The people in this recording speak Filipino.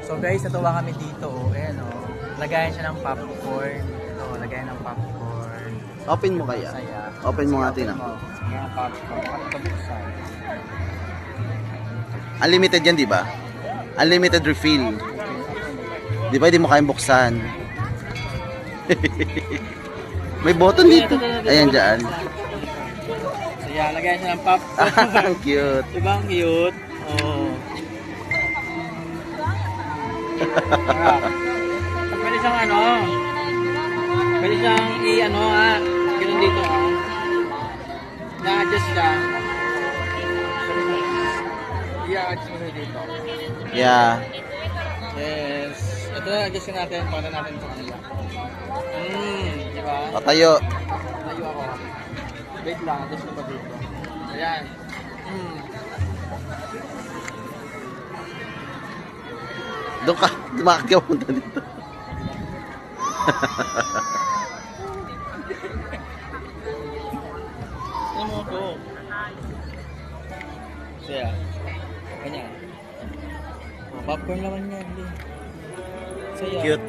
So guys, natuwa kami dito. Ayan o. Lagayan siya ng popcorn. Ito, lagayan ng popcorn. Open mo kaya? Saya. Open mo nga Open tina. mo. Sige ang popcorn. Bakit ito buksan? Unlimited yan, di ba? Unlimited refill. Di ba, hindi mo kayang buksan? May button dito. Ayan, dyan. So yan, lagayan siya ng popcorn. Ang cute. Diba ang cute? Oo. Pwede siyang ano, pwede siyang i-ano ha, ganoon dito ha. Na-adjust siya. I-adjust mo dito. Yeah. Yes. Ito na, adjust natin para natin sa kanila. Diba? Patayo. Tayo ako. Wait lang, adjust ko pa dito. Ayan. Doon ka, dumakagaw punta dito. Ano mo ako? Siya. Kanya. Popcorn naman yan. Saya. Cute.